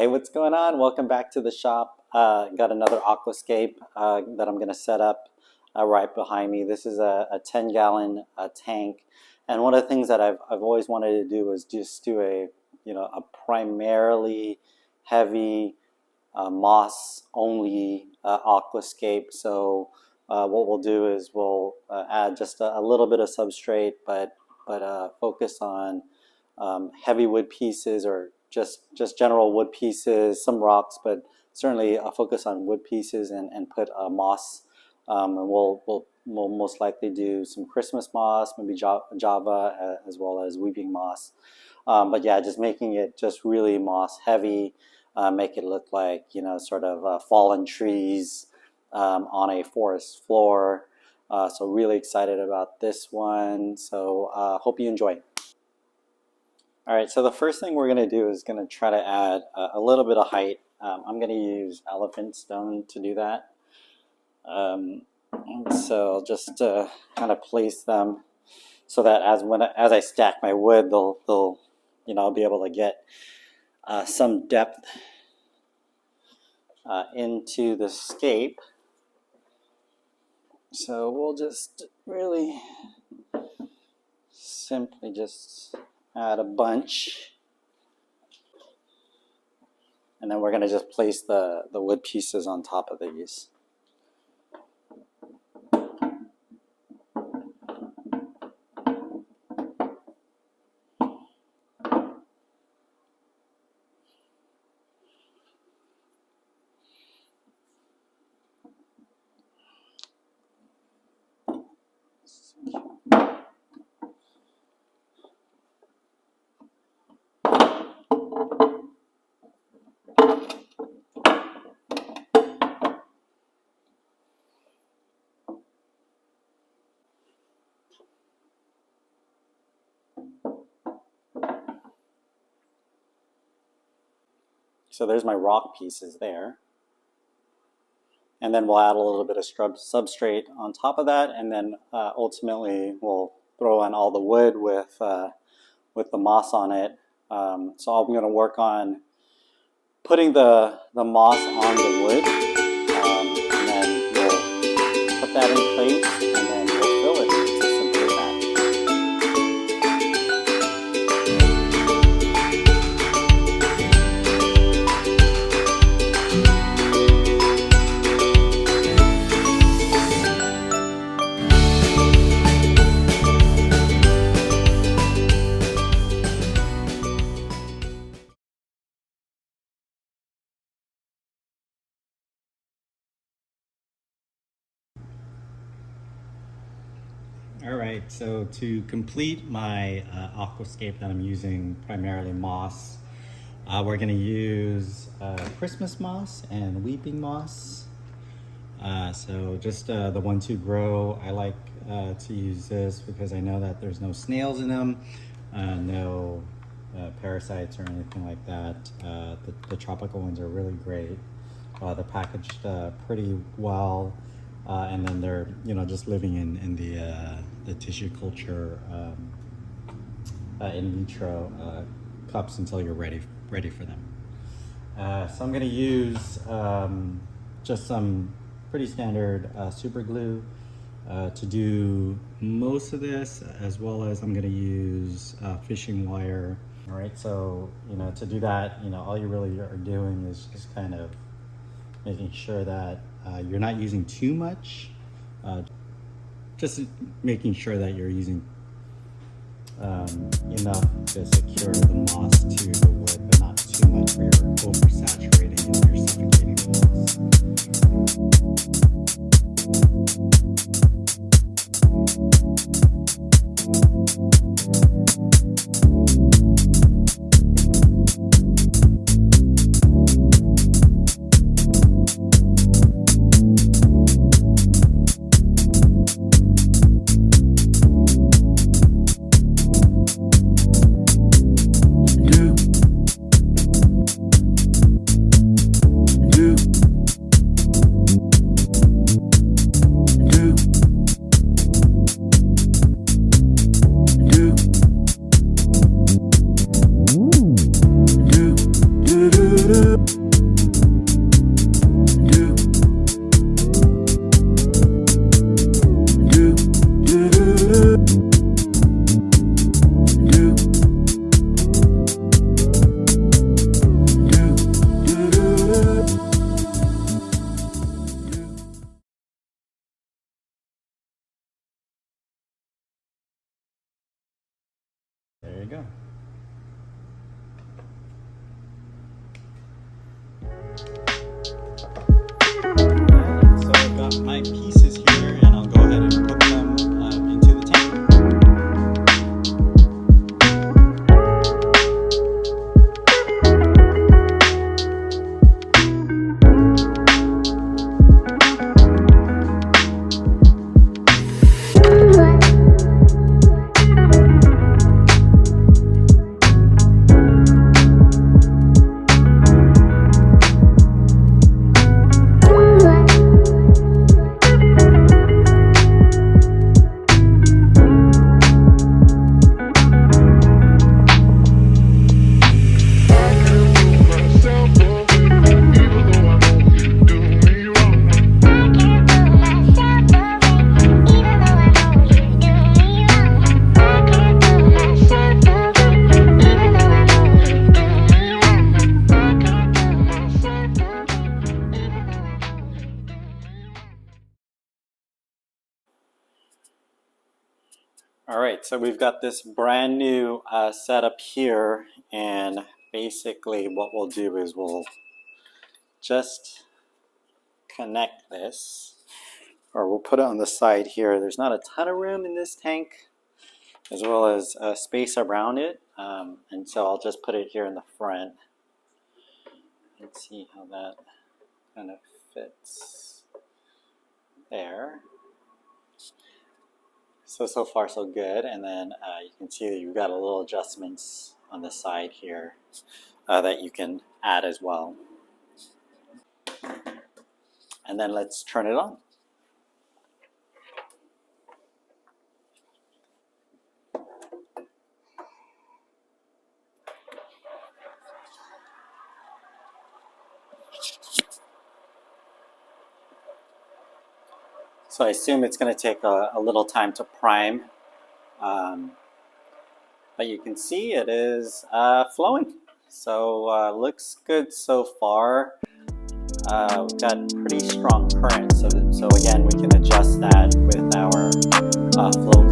Hey, what's going on? Welcome back to the shop. Got another aquascape that I'm going to set up right behind me. This is a 10-gallon tank, and one of the things that I've always wanted to do is just do a primarily heavy moss only aquascape. So what we'll do is we'll add just a little bit of substrate, but focus on heavy wood pieces, or just general wood pieces, some rocks, but certainly focus on wood pieces and put moss. And we'll most likely do some Christmas moss, maybe Java, as well as weeping moss. But yeah, just making it just really moss heavy, make it look like, sort of fallen trees on a forest floor. So really excited about this one. So hope you enjoy. All right, so the first thing we're going to do is going to try to add a little bit of height. I'm going to use elephant stone to do that. So I'll just kind of place them so that as I stack my wood, they'll I'll be able to get some depth into the scape. So we'll just really simply just add a bunch, and then we're going to just place the wood pieces on top of these. So there's my rock pieces there. And then we'll add a little bit of substrate on top of that, and then ultimately we'll throw on all the wood with the moss on it. So I'm going to work on putting the moss on the wood, and then we'll put that in place, and then we'll fill it. It's as simple as that. All right, so to complete my aquascape that I'm using primarily moss, we're going to use Christmas moss and weeping moss. So just the 1-2 grow. I like to use this because I know that there's no snails in them, no parasites or anything like that. The tropical ones are really great. They're packaged pretty well. And then they're just living in the tissue culture in vitro cups until you're ready for them. So I'm going to use just some pretty standard super glue to do most of this, as well as I'm going to use fishing wire. All right, so to do that, all you really are doing is just kind of making sure that you're not using too much, just making sure that you're using enough to secure the moss to the wood, but not too much where you're oversaturating and you're suffocating go. So I've got my pieces here, and I'll go ahead and put them into the tank. All right, so we've got this brand new setup here, and basically what we'll do is we'll just connect this, or we'll put it on the side here. There's not a ton of room in this tank, as well as space around it, and so I'll just put it here in the front. Let's see how that kind of fits there. So far so good, and then you can see that you've got a little adjustments on the side here that you can add as well. And then let's turn it on. So I assume it's going to take a little time to prime, but you can see it is flowing. So looks good so far. We've got pretty strong current, so again we can adjust that with our flow